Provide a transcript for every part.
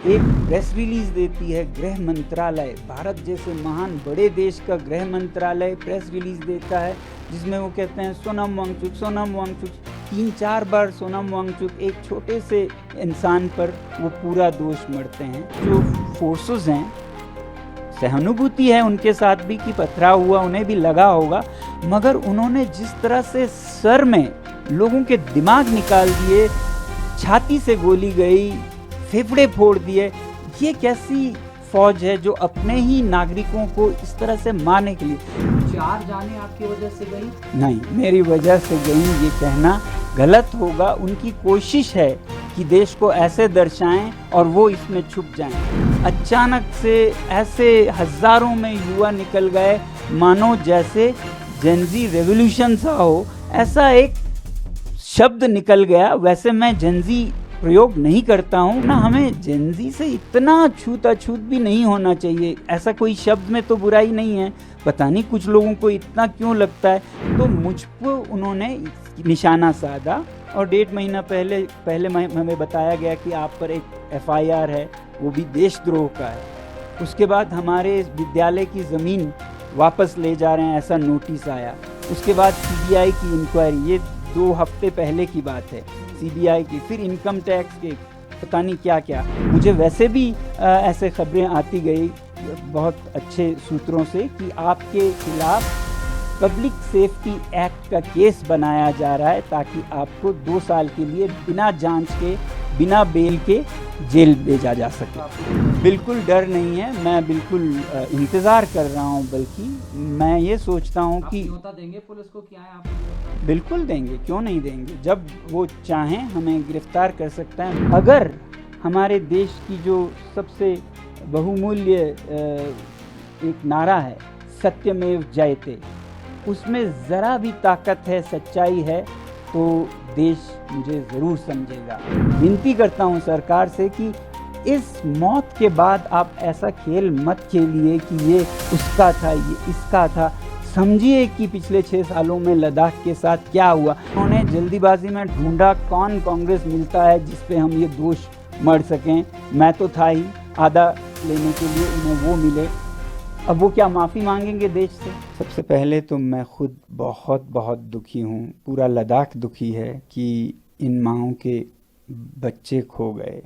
एक press release देती है गृह मंत्रालय, भारत जैसे महान बड़े देश का गृह मंत्रालय प्रेस रिलीज देता है जिसमें वो कहते हैं सोनम वांगचुक 3-4 बार सोनम वांगचुक, एक छोटे से इंसान पर वो पूरा दोष मढ़ते हैं। जो फोर्सेस हैं, सहानुभूति है उनके साथ भी कि पथराव हुआ, उन्हें भी लगा होगा, मगर उन्होंने जिस तरह से सर में लोगों के दिमाग निकाल दिए, छाती से गोली गई, फेफड़े फोड़ दिए, ये कैसी फौज है जो अपने ही नागरिकों को इस तरह से मारने के लिए। 4 जानें आपकी वजह से गई? नहीं, मेरी वजह से गई ये कहना गलत होगा। उनकी कोशिश है कि देश को ऐसे दर्शाएं और वो इसमें छुप जाएं। अचानक से ऐसे हजारों में युवा निकल गए, मानो जैसे जेनजी रेवोल्यूशन सा हो, ऐसा एक शब्द निकल गया। वैसे मैं जेनजी प्रयोग नहीं करता हूँ ना, हमें जेनजी से इतना छूत-अछूत भी नहीं होना चाहिए। ऐसा कोई शब्द में तो बुराई नहीं है, पता नहीं कुछ लोगों को इतना क्यों लगता है। तो मुझ पर उन्होंने निशाना साधा और 1.5 महीना पहले हमें बताया गया कि आप पर एक FIR है, वो भी देशद्रोह का है। उसके बाद हमारे विद्यालय की ज़मीन वापस ले जा रहे हैं, ऐसा नोटिस आया। उसके बाद CBI की इंक्वायरी, ये 2 हफ्ते पहले की बात है, CBI की, फिर इनकम टैक्स के, पता नहीं क्या क्या। मुझे वैसे भी ऐसे खबरें आती गई बहुत अच्छे सूत्रों से कि आपके खिलाफ पब्लिक सेफ्टी एक्ट का केस बनाया जा रहा है ताकि आपको 2 साल के लिए बिना जांच के, बिना बेल के जेल भेजा जा सके। बिल्कुल डर नहीं है, मैं बिल्कुल इंतज़ार कर रहा हूँ, बल्कि मैं ये सोचता हूँ कि न्योता देंगे पुलिस को, क्या है आप? बिल्कुल देंगे, क्यों नहीं देंगे। जब वो चाहें हमें गिरफ्तार कर सकते हैं। अगर हमारे देश की जो सबसे बहुमूल्य एक नारा है सत्यमेव जयते, उसमें ज़रा भी ताकत है, सच्चाई है, तो देश मुझे ज़रूर समझेगा। विनती करता हूँ सरकार से कि इस मौत के बाद आप ऐसा खेल मत खेलिए कि ये उसका था, ये इसका था। समझिए कि पिछले 6 सालों में लद्दाख के साथ क्या हुआ। उन्होंने जल्दीबाजी में ढूंढा कौन कांग्रेस मिलता है जिस पे हम ये दोष मढ़ सकें। मैं तो था ही, आधा लेने के लिए उन्हें वो मिले। अब वो क्या माफ़ी मांगेंगे देश से? सबसे पहले तो मैं खुद बहुत बहुत दुखी हूँ, पूरा लद्दाख दुखी है कि इन माओं के बच्चे खो गए,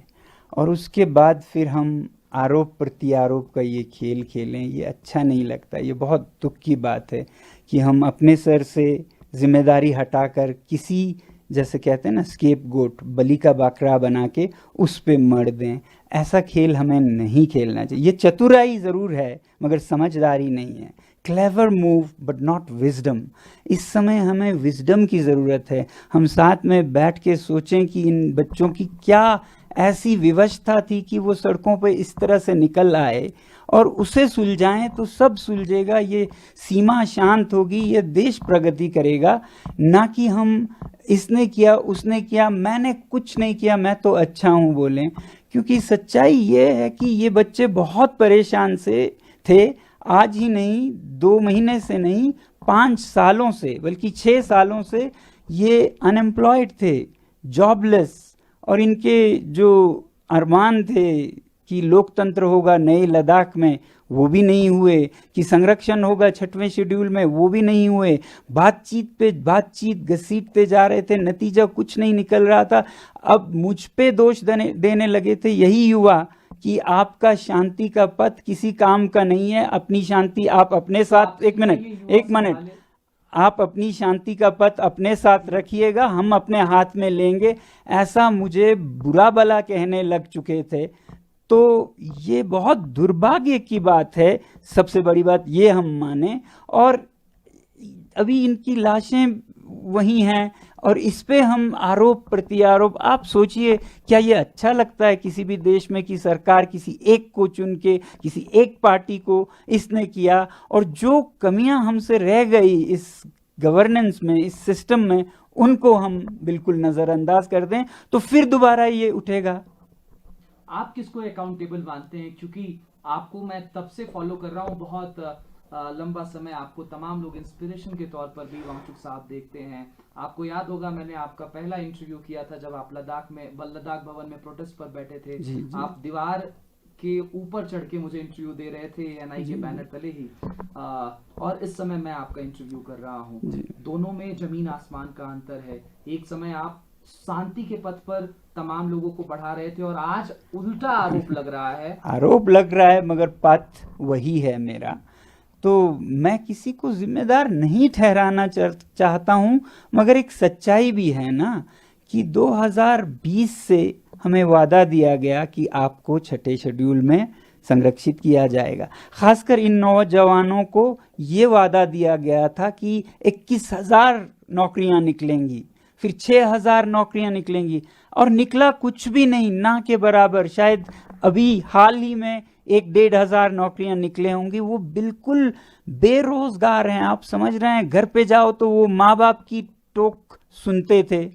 और उसके बाद फिर हम आरोप प्रत्यारोप का ये खेल खेलें, ये अच्छा नहीं लगता। ये बहुत दुख की बात है कि हम अपने सर से जिम्मेदारी हटाकर किसी, जैसे कहते हैं ना, स्केपगोट, बलि का बकरा बना के उस पे मर दें। ऐसा खेल हमें नहीं खेलना चाहिए। ये चतुराई ज़रूर है मगर समझदारी नहीं है। Clever move but not wisdom. इस समय हमें विजडम की ज़रूरत है। हम साथ में बैठ के सोचें कि इन बच्चों की क्या ऐसी विवशता थी कि वो सड़कों पे इस तरह से निकल आए, और उसे सुलझाएं तो सब सुलझेगा। ये सीमा शांत होगी, ये देश प्रगति करेगा। ना कि हम इसने किया, उसने किया, मैंने कुछ नहीं किया, मैं तो अच्छा हूँ बोलें। क्योंकि सच्चाई ये है कि ये बच्चे बहुत परेशान से थे। आज ही नहीं, 2 महीने से नहीं, 5 सालों से, बल्कि 6 सालों से ये अनएम्प्लॉयड थे, जॉबलेस। और इनके जो अरमान थे कि लोकतंत्र होगा नए लद्दाख में, वो भी नहीं हुए। कि संरक्षण होगा 6वें शेड्यूल में, वो भी नहीं हुए। बातचीत पे बातचीत घसीटते जा रहे थे, नतीजा कुछ नहीं निकल रहा था। अब मुझ पे दोष देने लगे थे यही युवा कि आपका शांति का पथ किसी काम का नहीं है, अपनी शांति आप अपने साथ, एक मिनट, आप अपनी शांति का पथ अपने साथ रखिएगा, हम अपने हाथ में लेंगे। ऐसा मुझे बुरा भला कहने लग चुके थे। तो ये बहुत दुर्भाग्य की बात है। सबसे बड़ी बात ये हम माने, और अभी इनकी लाशें वहीं हैं और इस पे हम आरोप प्रत्यारोप। आप सोचिए, क्या ये अच्छा लगता है किसी भी देश में कि सरकार किसी एक को चुन के, किसी एक पार्टी को इसने किया, और जो कमियां हमसे रह गई इस गवर्नेंस में, इस सिस्टम में, उनको हम बिल्कुल नज़रअंदाज कर दें, तो फिर दोबारा ये उठेगा। आप किसको अकाउंटेबल मानते हैं? क्योंकि आपको मैं तब से फॉलो कर रहा हूँ, बहुत लंबा समय आपको तमाम लोग इंस्पिरेशन के तौर पर भी वांगचुक साहब देखते हैं। आपको याद होगा मैंने आपका पहला इंटरव्यू किया था जब आप लद्दाख भवन में प्रोटेस्ट पर बैठे थे। जी, जी। आप दीवार के ऊपर चढ़ के मुझे इंटरव्यू दे रहे थे एनआई के बैनर तले ही, और इस समय मैं आपका इंटरव्यू कर रहा हूँ। दोनों में जमीन आसमान का अंतर है। एक समय आप शांति के पथ पर तमाम लोगों को बढ़ा रहे थे और आज उल्टा आरोप लग रहा है मगर पथ वही है मेरा। तो मैं किसी को जिम्मेदार नहीं ठहराना चाहता हूं, मगर एक सच्चाई भी है ना कि 2020 से हमें वादा दिया गया कि आपको छठे शेड्यूल में संरक्षित किया जाएगा। खासकर इन नौजवानों को ये वादा दिया गया था कि 21,000 नौकरियां निकलेंगी, फिर 6,000 नौकरियां निकलेंगी, और निकला कुछ भी नहीं, ना के बराबर। शायद अभी हाल ही में 1-1,500 नौकरियां निकले होंगी। वो बिल्कुल बेरोजगार हैं, आप समझ रहे हैं। घर पे जाओ तो वो माँ बाप की टोक सुनते थे,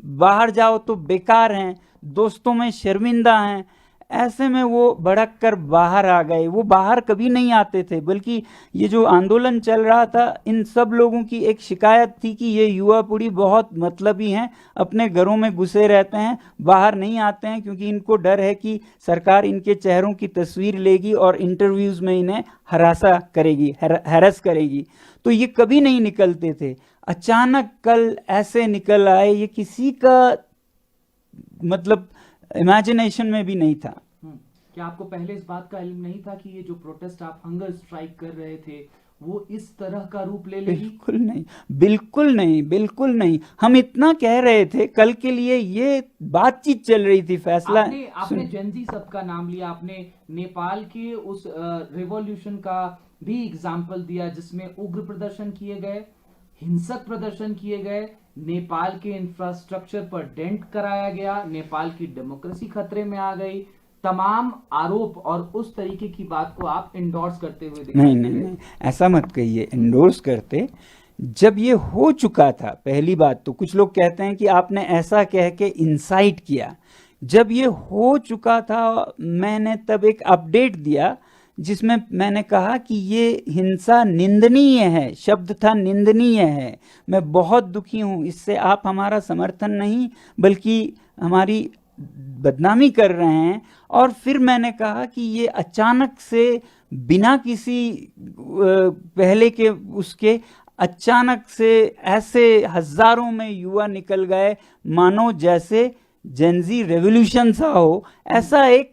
बाहर जाओ तो बेकार हैं, दोस्तों में शर्मिंदा हैं। ऐसे में वो भड़क कर बाहर आ गए। वो बाहर कभी नहीं आते थे, बल्कि ये जो आंदोलन चल रहा था, इन सब लोगों की एक शिकायत थी कि ये युवा पीढ़ी बहुत मतलबी हैं, अपने घरों में घुसे रहते हैं, बाहर नहीं आते हैं, क्योंकि इनको डर है कि सरकार इनके चेहरों की तस्वीर लेगी और इंटरव्यूज़ में इन्हें हैरस करेगी। तो ये कभी नहीं निकलते थे। अचानक कल ऐसे निकल आए, ये किसी का मतलब इमेजिनेशन में भी नहीं था। क्या आपको पहले इस बात का इल्म नहीं था कि ये जो प्रोटेस्ट आप हंगर स्ट्राइक कर रहे थे वो इस तरह का रूप ले लेगी? बिल्कुल नहीं, बिल्कुल नहीं, बिल्कुल नहीं। हम इतना कह रहे थे, कल के लिए ये बातचीत चल रही थी। फैसला आपने जेनजी सब का नाम लिया, आपने नेपाल के उस रिवॉल्यूशन का भी एग्जाम्पल दिया जिसमें उग्र प्रदर्शन किए गए, हिंसक प्रदर्शन किए गए, नेपाल के इंफ्रास्ट्रक्चर पर डेंट कराया गया, नेपाल की डेमोक्रेसी खतरे में आ गई। तमाम आरोप और उस तरीके की बात को आप इंडोर्स करते हुए दिखाई नहीं, नहीं, ऐसा मत कहिए। इंडोर्स करते, जब ये हो चुका था, पहली बात तो कुछ लोग कहते हैं कि आपने ऐसा कह के इंसाइट किया। जब ये हो चुका था, मैंने तब एक अपडेट दिया जिसमें मैंने कहा कि ये हिंसा निंदनीय है, शब्द था निंदनीय है। मैं बहुत दुखी हूँ, इससे आप हमारा समर्थन नहीं बल्कि हमारी बदनामी कर रहे हैं। और फिर मैंने कहा कि ये अचानक से बिना किसी पहले के उसके अचानक से ऐसे हजारों में युवा निकल गए, मानो जैसे जेनजी रेवोल्यूशन सा हो, ऐसा एक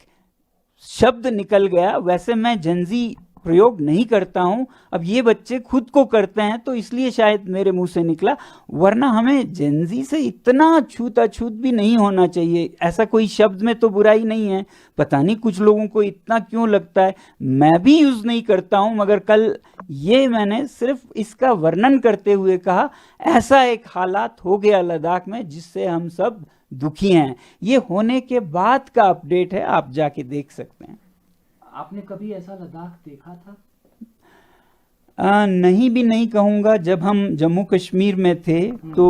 शब्द निकल गया। वैसे मैं जेनजी प्रयोग नहीं करता हूं, अब ये बच्चे खुद को करते हैं तो इसलिए शायद मेरे मुंह से निकला, वरना हमें जेनजी से इतना छूत-अछूत भी नहीं होना चाहिए। ऐसा कोई शब्द में तो बुराई नहीं है, पता नहीं कुछ लोगों को इतना क्यों लगता है। मैं भी यूज नहीं करता हूं, मगर कल ये मैंने सिर्फ इसका वर्णन करते हुए कहा, ऐसा एक हालात हो गया लद्दाख में जिससे हम सब दुखी हैं। ये होने के बाद का अपडेट है, आप जाके देख सकते हैं। आपने कभी ऐसा लद्दाख देखा था? नहीं भी नहीं कहूँगा। जब हम जम्मू कश्मीर में थे तो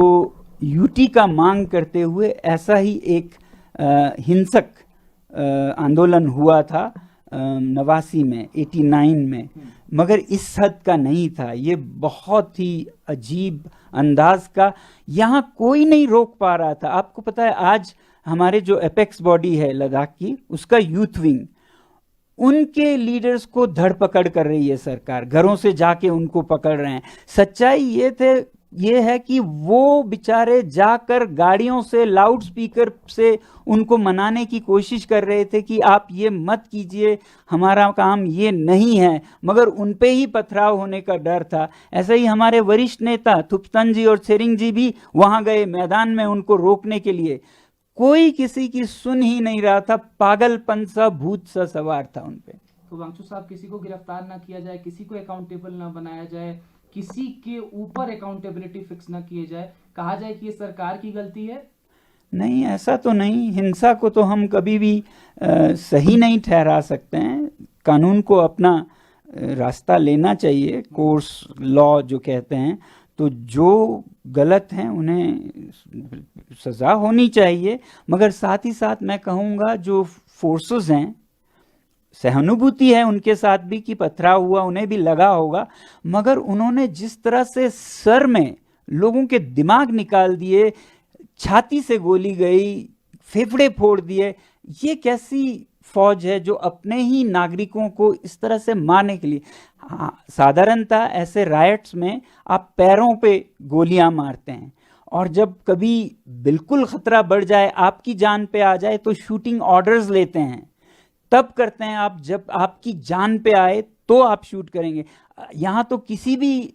यूटी का मांग करते हुए ऐसा ही एक हिंसक आंदोलन हुआ था 89 में, 89 में, मगर इस हद का नहीं था। ये बहुत ही अजीब अंदाज का, यहाँ कोई नहीं रोक पा रहा था। आपको पता है, आज हमारे जो एपेक्स बॉडी है लद्दाख की, उसका यूथ विंग, उनके लीडर्स को धरपकड़ कर रही है सरकार, घरों से जाके उनको पकड़ रहे हैं। सच्चाई ये है कि वो बेचारे जाकर गाड़ियों से, लाउड स्पीकर से उनको मनाने की कोशिश कर रहे थे कि आप ये मत कीजिए, हमारा काम ये नहीं है, मगर उन पे ही पथराव होने का डर था। ऐसे ही हमारे वरिष्ठ नेता थुप्तन जी और सेरिंग जी भी वहां गए मैदान में उनको रोकने के लिए। कोई किसी की सुन ही नहीं रहा था, पागलपन सा, भूत सा सवार था उन पे। तो वांगचुक साहब, किसी को गिरफ्तार ना किया जाए, किसी को अकाउंटेबल ना बनाया जाए, किसी के ऊपर अकाउंटेबिलिटी फिक्स ना किए जाए, कहा जाए कि ये सरकार की गलती है? नहीं, ऐसा तो नहीं। हिंसा को तो हम कभी भी सही नहीं ठहरा सकते हैं। कानून को अपना रास्ता लेना चाहिए, कोर्स लॉ जो कहते हैं। तो जो गलत हैं उन्हें सज़ा होनी चाहिए, मगर साथ ही साथ मैं कहूँगा जो फोर्सेस हैं, सहानुभूति है उनके साथ भी कि पथराव हुआ, उन्हें भी लगा होगा, मगर उन्होंने जिस तरह से सर में लोगों के दिमाग निकाल दिए, छाती से गोली गई, फेफड़े फोड़ दिए, ये कैसी फौज है जो अपने ही नागरिकों को इस तरह से मारने के लिए। हाँ, साधारणतः ऐसे रायट्स में आप पैरों पे गोलियां मारते हैं, और जब कभी बिल्कुल खतरा बढ़ जाए, आपकी जान पे आ जाए, तो शूटिंग ऑर्डर्स लेते हैं, तब करते हैं आप। जब आपकी जान पे आए तो आप शूट करेंगे। यहाँ तो किसी भी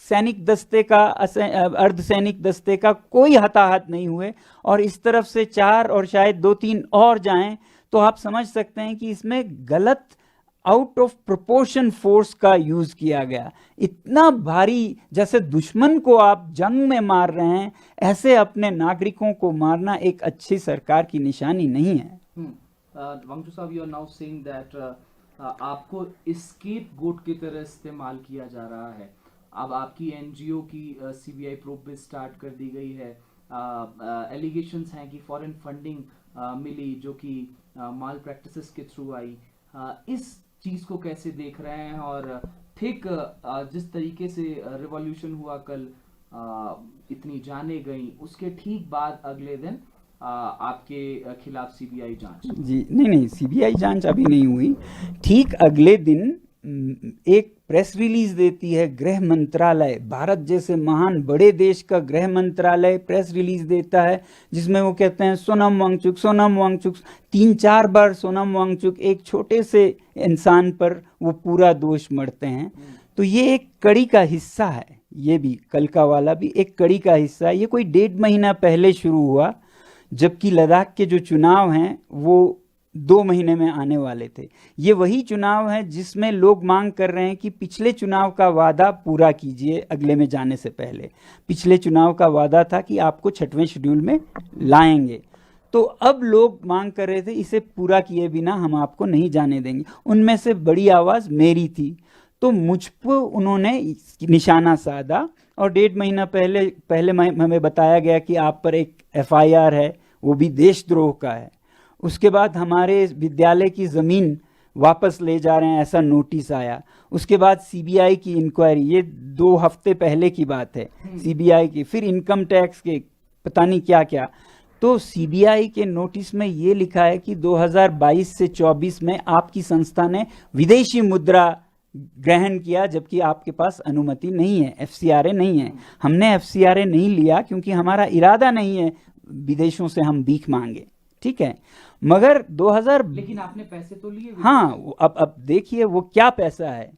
सैनिक दस्ते का, अर्धसैनिक दस्ते का कोई हताहत नहीं हुए, और इस तरफ से 4 और शायद 2-3 और जाएं, तो आप समझ सकते हैं कि इसमें गलत, आउट ऑफ प्रोपोर्शन फोर्स का यूज किया गया। इतना भारी, जैसे दुश्मन को आप जंग में मार रहे हैं, ऐसे अपने नागरिकों को मारना एक अच्छी सरकार की निशानी नहीं है। वांगचुक साहब, you are now saying that आपको स्केप गोट की तरह इस्तेमाल किया जा रहा है। अब आपकी एनजीओ की सीबीआई प्रोब भी स्टार्ट कर दी गई है। एलिगेशंस हैं कि फॉरेन फंडिंग मिली जो कि माल प्रैक्टिसेस के थ्रू आई। इस चीज को कैसे देख रहे हैं? और ठीक जिस तरीके से रिवॉल्यूशन हुआ कल, इतनी जाने गई, उसके ठीक बाद अगले दिन आपके खिलाफ सीबीआई जांच। जी नहीं, सीबीआई जांच अभी नहीं हुई। ठीक अगले दिन एक प्रेस रिलीज देती है गृह मंत्रालय, भारत जैसे महान बड़े देश का गृह मंत्रालय प्रेस रिलीज देता है, जिसमें वो कहते हैं सोनम वांगचुक, सोनम वांगचुक। 3-4 बार सोनम वांगचुक, एक छोटे से इंसान पर वो पूरा दोष मढ़ते हैं। तो ये एक कड़ी का हिस्सा है, ये भी कल का वाला भी एक कड़ी का हिस्सा है। ये कोई 1.5 महीना पहले शुरू हुआ, जबकि लद्दाख के जो चुनाव हैं वो 2 महीने में आने वाले थे। ये वही चुनाव है जिसमें लोग मांग कर रहे हैं कि पिछले चुनाव का वादा पूरा कीजिए अगले में जाने से पहले। पिछले चुनाव का वादा था कि आपको 6वें शेड्यूल में लाएंगे, तो अब लोग मांग कर रहे थे इसे पूरा किए बिना हम आपको नहीं जाने देंगे। उनमें से बड़ी आवाज़ मेरी थी, तो मुझ पर उन्होंने निशाना साधा, और 1.5 महीना पहले हमें बताया गया कि आप पर एक FIR है, वो भी देशद्रोह का है। उसके बाद हमारे विद्यालय की ज़मीन वापस ले जा रहे हैं, ऐसा नोटिस आया। उसके बाद सीबीआई की इंक्वायरी, ये 2 हफ्ते पहले की बात है, सीबीआई की, फिर इनकम टैक्स के, पता नहीं क्या क्या। तो सीबीआई के नोटिस में ये लिखा है कि 2022 से 24 में आपकी संस्था ने विदेशी मुद्रा ग्रहण किया, जबकि आपके पास अनुमति नहीं है, FCRA नहीं है। हमने FCRA नहीं लिया क्योंकि हमारा इरादा नहीं है विदेशों से हम भीख मांगे, ठीक है। मगर 2000, लेकिन आपने पैसे तो लिए। हाँ, अब देखिए वो क्या पैसा है।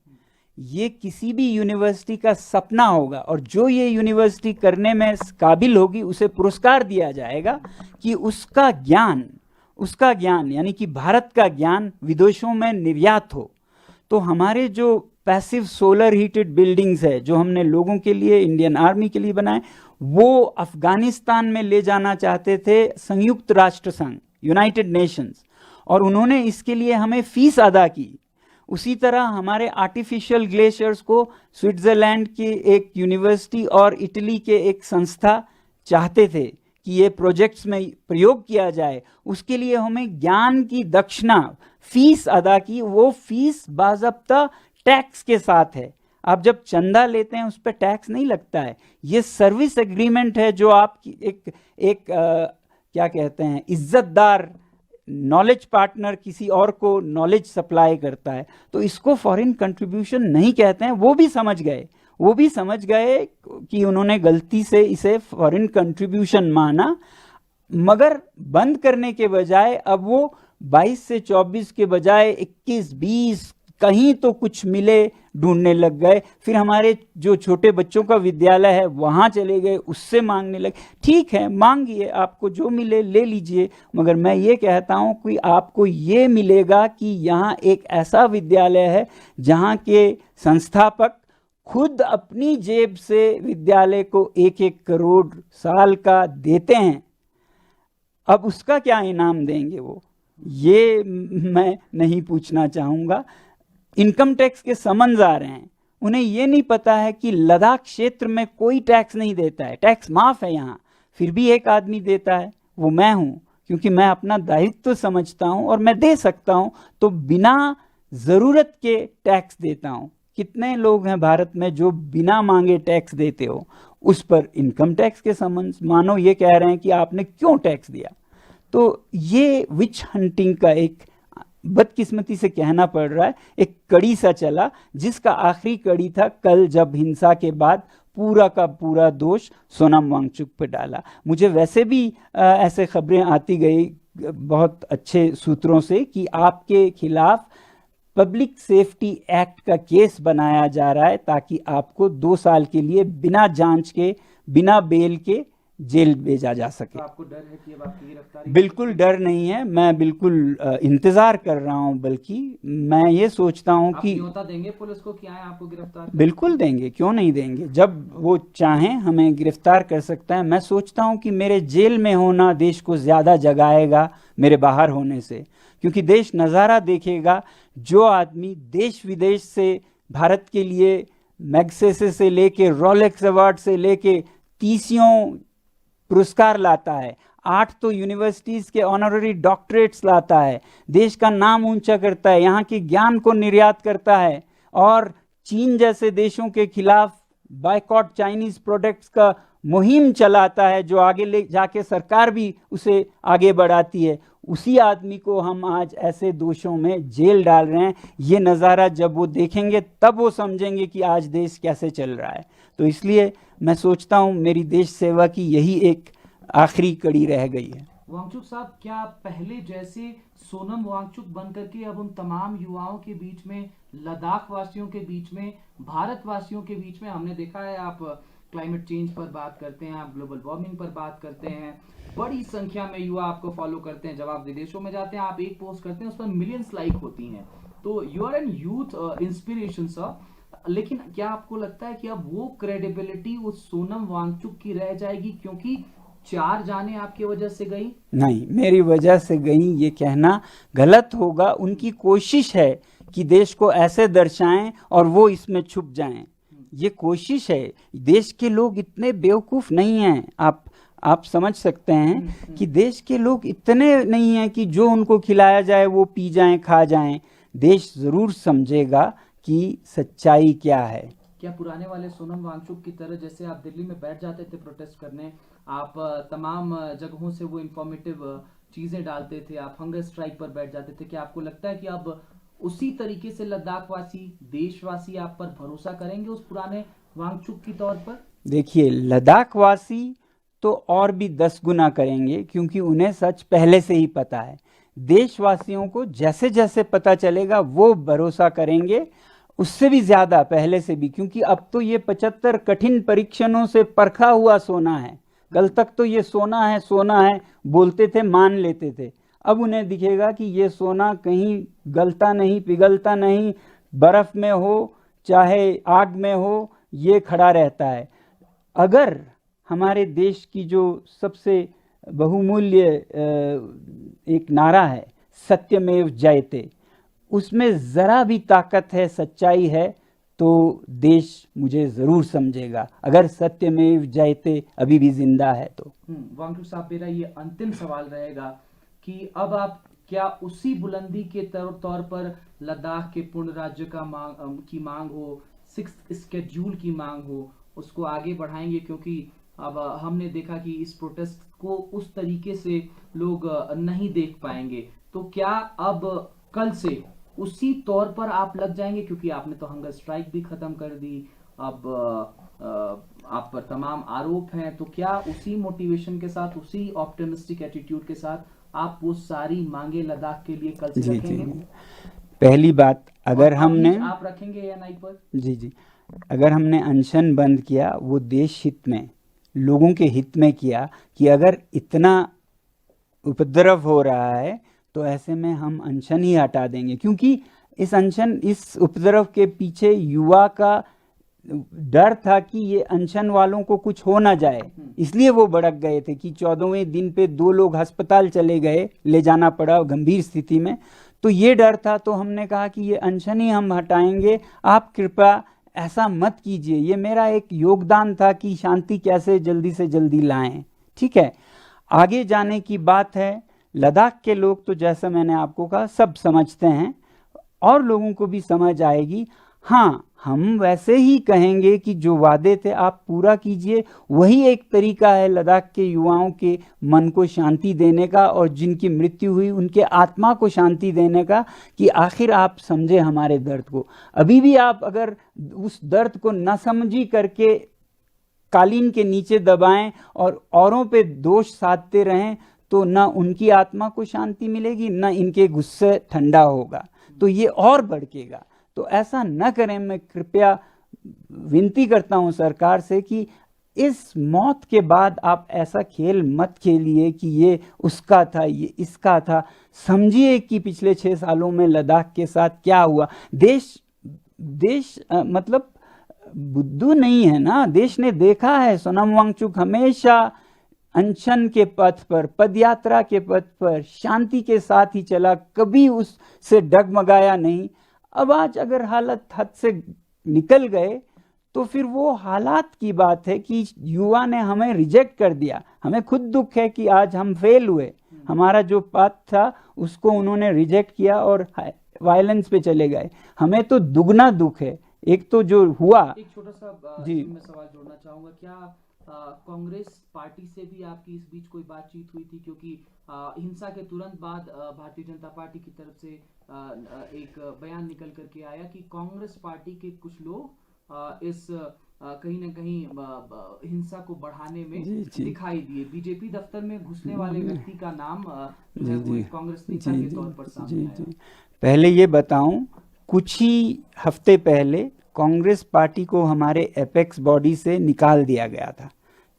ये किसी भी यूनिवर्सिटी का सपना होगा, और जो ये यूनिवर्सिटी करने में काबिल होगी उसे पुरस्कार दिया जाएगा कि उसका ज्ञान यानी कि भारत का ज्ञान विदेशों में निर्यात हो। तो हमारे जो पैसिव सोलर हीटेड बिल्डिंग्स है जो हमने लोगों के लिए, इंडियन आर्मी के लिए बनाए, वो अफगानिस्तान में ले जाना चाहते थे संयुक्त राष्ट्र संघ, यूनाइटेड नेशंस, और उन्होंने इसके लिए हमें फीस अदा की। उसी तरह हमारे आर्टिफिशियल ग्लेशियर्स को स्विट्जरलैंड की एक यूनिवर्सिटी और इटली के एक संस्था चाहते थे कि ये प्रोजेक्ट्स में प्रयोग किया जाए। उसके लिए हमें ज्ञान की दक्षिणा, फीस अदा की। वो फीस बाज़ाब्ता टैक्स के साथ है। आप जब चंदा लेते हैं उस पर टैक्स नहीं लगता है। ये सर्विस एग्रीमेंट है जो आपकी एक क्या कहते हैं, इज्जतदार नॉलेज पार्टनर किसी और को नॉलेज सप्लाई करता है। तो इसको फॉरेन कंट्रीब्यूशन नहीं कहते हैं। वो भी समझ गए कि उन्होंने गलती से इसे फॉरेन कंट्रीब्यूशन माना, मगर बंद करने के बजाय अब वो 22 से 24 के बजाय 21-20 कहीं तो कुछ मिले ढूंढने लग गए। फिर हमारे जो छोटे बच्चों का विद्यालय है वहाँ चले गए, उससे मांगने लगे। ठीक है, मांगिए, आपको जो मिले ले लीजिए, मगर मैं ये कहता हूँ कि आपको ये मिलेगा कि यहाँ एक ऐसा विद्यालय है जहाँ के संस्थापक खुद अपनी जेब से विद्यालय को 1-1 करोड़ साल का देते हैं। अब उसका क्या इनाम देंगे वो, ये मैं नहीं पूछना चाहूँगा। इनकम टैक्स के समन्स आ रहे हैं, उन्हें ये नहीं पता है कि लद्दाख क्षेत्र में कोई टैक्स नहीं देता है, टैक्स माफ़ है यहाँ, फिर भी एक आदमी देता है, वो मैं हूँ, क्योंकि मैं अपना दायित्व समझता हूं और मैं दे सकता हूं, तो बिना ज़रूरत के टैक्स देता हूं। कितने लोग हैं भारत में जो बिना मांगे टैक्स देते हो, उस पर इनकम टैक्स के समन मानो ये कह रहे हैं कि आपने क्यों टैक्स दिया। तो ये विच हंटिंग का एक, बदकिस्मती से कहना पड़ रहा है, एक कड़ी सा चला, जिसका आखिरी कड़ी था कल, जब हिंसा के बाद पूरा का पूरा दोष सोनम वांगचुक पर डाला। मुझे वैसे भी ऐसे खबरें आती गई बहुत अच्छे सूत्रों से कि आपके खिलाफ पब्लिक सेफ्टी एक्ट का केस बनाया जा रहा है ताकि आपको 2 साल के लिए बिना जांच के, बिना बेल के जेल भेजा जा सके। तो आपको डर है कि अब आपकी गिरफ्तारी? बिल्कुल डर नहीं है, मैं बिल्कुल इंतजार कर रहा हूं, बल्कि मैं ये सोचता हूं कि न्योता देंगे पुलिस को कि आए आपको गिरफ्तार? बिल्कुल देंगे, क्यों नहीं देंगे। जब वो चाहें हमें गिरफ्तार कर सकता है। मैं सोचता हूं कि मेरे जेल में होना देश को ज्यादा जगाएगा मेरे बाहर होने से, क्योंकि देश नज़ारा देखेगा। जो आदमी देश विदेश से भारत के लिए मैग्सेसे से लेके रोलेक्स अवार्ड से लेके 30 पुरस्कार लाता है, 8 तो यूनिवर्सिटीज के ऑनररी डॉक्टरेट्स लाता है, देश का नाम ऊंचा करता है, यहाँ के ज्ञान को निर्यात करता है, और चीन जैसे देशों के खिलाफ बायकॉट चाइनीज प्रोडक्ट्स का मुहिम चलाता है, जो आगे ले जाके सरकार भी उसे आगे बढ़ाती है, उसी आदमी को हम आज ऐसे दोषों में जेल डाल रहे हैं। ये नज़ारा जब वो देखेंगे तब वो समझेंगे कि आज देश कैसे चल रहा है। तो इसलिए मैं सोचता हूँ मेरी देश सेवा की यही एक आखिरी कड़ी रह गई है। वांगचुक साहब, क्या पहले जैसे सोनम वांगचुक बनकर के अब उन तमाम युवाओं के बीच में, लद्दाख वासियों के बीच में, भारत वासियों के बीच में, हमने देखा है आप क्लाइमेट चेंज पर बात करते हैं, आप ग्लोबल वार्मिंग पर बात करते हैं, बड़ी संख्या में युवा आपको फॉलो करते हैं। जब आप विदेशों में जाते हैं, आप एक पोस्ट करते हैं, उस पर मिलियंस लाइक होती हैं। तो you are an youth inspiration sir, लेकिन क्या आपको लगता है कि अब वो क्रेडिबिलिटी उस सोनम वांगचुक की रह जाएगी, क्योंकि 4 जाने आपकी वजह से गई? नहीं, मेरी वजह से गई ये कहना गलत होगा। उनकी कोशिश है कि देश को ऐसे दर्शाएं और वो इसमें छुप जाएं, ये कोशिश है। देश के लोग इतने बेवकूफ़ नहीं हैं, आप समझ सकते हैं कि देश के लोग इतने नहीं हैं कि जो उनको खिलाया जाए वो पी जाएं, खा जाएं। देश ज़रूर समझेगा कि सच्चाई क्या है। क्या पुराने वाले सोनम वांगचुक की तरह, जैसे आप दिल्ली में बैठ जाते थे प्रोटेस्ट करने, आप तमाम जगहों से वो इंफॉर्मेटिव चीज़ें डालते थे, आप हंगर स्ट्राइक पर बैठ जाते थे, क्या आपको लगता है कि अब उसी तरीके से लद्दाख वासी, देशवासी आप पर भरोसा करेंगे उस पुराने वांगचुक की तौर पर? देखिए, लद्दाख वासी तो और भी 10 गुना करेंगे, क्योंकि उन्हें सच पहले से ही पता है। देशवासियों को जैसे जैसे पता चलेगा वो भरोसा करेंगे, उससे भी ज्यादा पहले से भी, क्योंकि अब तो ये 75 कठिन परीक्षणों से परखा हुआ सोना है। कल तक तो ये सोना है बोलते थे, मान लेते थे। अब उन्हें दिखेगा कि ये सोना कहीं गलता नहीं, पिघलता नहीं, बर्फ में हो चाहे आग में हो, ये खड़ा रहता है। अगर हमारे देश की जो सबसे बहुमूल्य एक नारा है, सत्यमेव जयते, उसमें ज़रा भी ताकत है, सच्चाई है, तो देश मुझे ज़रूर समझेगा, अगर सत्यमेव जयते अभी भी जिंदा है तो। वांगचुक साहब, मेरा ये अंतिम सवाल रहेगा कि अब आप क्या उसी बुलंदी के तौर पर लद्दाख के पूर्ण राज्य की मांग हो, 6th स्केड्यूल की मांग हो, उसको आगे बढ़ाएंगे? क्योंकि अब हमने देखा कि इस प्रोटेस्ट को उस तरीके से लोग नहीं देख पाएंगे, तो क्या अब कल से उसी तौर पर आप लग जाएंगे? क्योंकि आपने तो हंगर स्ट्राइक भी खत्म कर दी, अब आप पर तमाम आरोप हैं, तो क्या उसी मोटिवेशन के साथ, उसी ऑप्टिमिस्टिक एटीट्यूड के साथ आप वो सारी मांगे लद्दाख के लिए कल से रखेंगे? पहली बात, अगर हमने, आप रखेंगे ANI पर? जी, अगर हमने अनशन बंद किया वो देश हित में, लोगों के हित में किया, कि अगर इतना उपद्रव हो रहा है तो ऐसे में हम अनशन ही हटा देंगे, क्योंकि इस उपद्रव के पीछे युवा का डर था कि ये अनशन वालों को कुछ हो ना जाए, इसलिए वो भड़क गए थे कि 14वें दिन पे 2 लोग अस्पताल चले गए, ले जाना पड़ा गंभीर स्थिति में। तो ये डर था, तो हमने कहा कि ये अनशन ही हम हटाएंगे, आप कृपया ऐसा मत कीजिए। ये मेरा एक योगदान था कि शांति कैसे जल्दी से जल्दी लाएं। ठीक है, आगे जाने की बात है लद्दाख के लोग तो जैसा मैंने आपको कहा सब समझते हैं और लोगों को भी समझ आएगी। हाँ, हम वैसे ही कहेंगे कि जो वादे थे आप पूरा कीजिए, वही एक तरीका है लद्दाख के युवाओं के मन को शांति देने का और जिनकी मृत्यु हुई उनके आत्मा को शांति देने का, कि आखिर आप समझे हमारे दर्द को। अभी भी आप अगर उस दर्द को न समझी करके कालीन के नीचे दबाएं और औरों पे दोष साधते रहें तो न उनकी आत्मा को शांति मिलेगी, न इनके गुस्से ठंडा होगा, तो ये और भड़केगा। तो ऐसा न करें। मैं कृपया विनती करता हूं सरकार से कि इस मौत के बाद आप ऐसा खेल मत खेलिए कि ये उसका था, ये इसका था। समझिए कि पिछले 6 सालों में लद्दाख के साथ क्या हुआ। देश मतलब बुद्धू नहीं है ना, देश ने देखा है सोनम वांगचुक हमेशा अनशन के पथ पर, पदयात्रा के पथ पर शांति के साथ ही चला, कभी उससे डगमगाया नहीं। अब आज अगर हालत हद से निकल गए तो फिर वो हालात की बात है कि युवा ने हमें रिजेक्ट कर दिया। हमें खुद दुख है कि आज हम फेल हुए, हमारा जो पाथ था उसको उन्होंने रिजेक्ट किया और वायलेंस पे चले गए। हमें तो दुगना दुख है। एक तो जो हुआ, एक छोटा सा जी मैं सवाल जोड़ना चाहूंगा, क्या कांग्रेस पार्टी से भी आपकी इस बीच कोई बातचीत हुई थी? क्योंकि हिंसा के तुरंत बाद भारतीय जनता पार्टी की तरफ से एक बयान निकल करके आया कि कांग्रेस पार्टी के कुछ लोग इस कहीं ना कहीं हिंसा को बढ़ाने में दिखाई दिए। बीजेपी दफ्तर में घुसने वाले व्यक्ति का नाम जो है वो कांग्रेस नेता के तौर पर सामने आया। पहले ये बताऊं, कुछ ही हफ्ते पहले कांग्रेस पार्टी को हमारे एपेक्स बॉडी से निकाल दिया गया था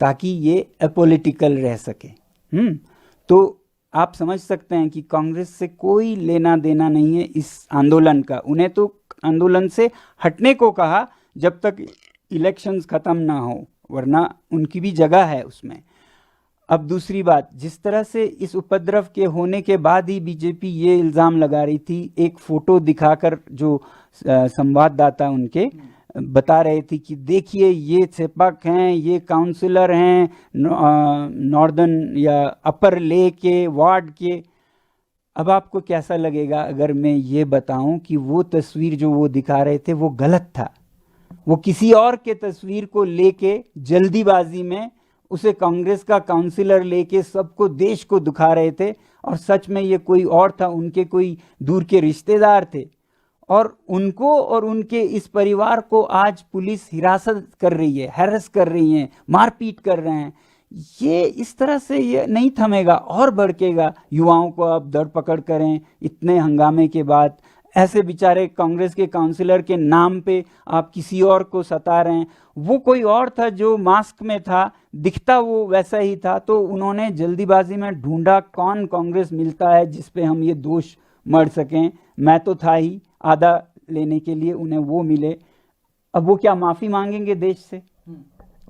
ताकि ये अपॉलिटिकल रह सके। तो आप समझ सकते हैं कि कांग्रेस से कोई लेना देना नहीं है इस आंदोलन का। उन्हें तो आंदोलन से हटने को कहा जब तक इलेक्शंस खत्म ना हो, वरना उनकी भी जगह है उसमें। अब दूसरी बात, जिस तरह से इस उपद्रव के होने के बाद ही बीजेपी ये इल्ज़ाम लगा रही थी, एक फोटो दिखाकर जो संवाददाता उनके बता रहे थे कि देखिए ये सेपक हैं, ये काउंसलर हैं नॉर्दर्न या अपर ले के वार्ड के। अब आपको कैसा लगेगा अगर मैं ये बताऊं कि वो तस्वीर जो वो दिखा रहे थे वो गलत था। वो किसी और के तस्वीर को लेके जल्दीबाजी में उसे कांग्रेस का काउंसिलर लेके सबको देश को दिखा रहे थे, और सच में ये कोई और था, उनके कोई दूर के रिश्तेदार थे, और उनको और उनके इस परिवार को आज पुलिस हिरासत कर रही है, हैरेस कर रही है, मारपीट कर रहे हैं। ये इस तरह से ये नहीं थमेगा और भड़केगा। युवाओं को अब दर पकड़ करें इतने हंगामे के बाद। ऐसे बेचारे कांग्रेस के काउंसिलर के नाम पे आप किसी और को सता रहे हैं। वो कोई और था जो मास्क में था, दिखता वो वैसा ही था, तो उन्होंने जल्दीबाजी में ढूंढा कौन कांग्रेस मिलता है जिस पे हम ये दोष मढ़ सकें। मैं तो था ही आधा लेने के लिए, उन्हें वो मिले। अब वो क्या माफ़ी मांगेंगे देश से?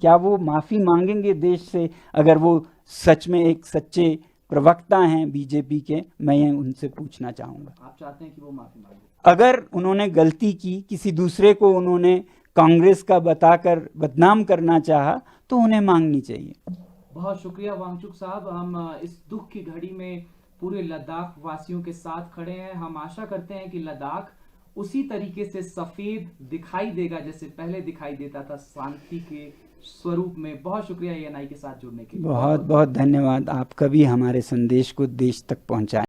क्या वो माफ़ी मांगेंगे देश से अगर वो सच में एक सच्चे प्रवक्ता हैं बीजेपी के? मैं ये उनसे पूछना चाहूँगा। आप चाहते हैं कि वो माफ़ी मांगे? अगर उन्होंने गलती की, किसी दूसरे को उन्होंने कांग्रेस का बताकर बदनाम करना चाहा, तो उन्हें मांगनी चाहिए। बहुत शुक्रिया वांगचुक साहब। हम इस दुख की घड़ी में पूरे लद्दाख वासियों के साथ खड़े हैं। हम आशा करते हैं कि लद्दाख उसी तरीके से सफेद दिखाई देगा जैसे पहले दिखाई देता था, शांति के स्वरूप में। बहुत शुक्रिया ANI के साथ जुड़ने के लिए। बहुत बहुत धन्यवाद। आपका भी हमारे संदेश को देश तक पहुंचाएं।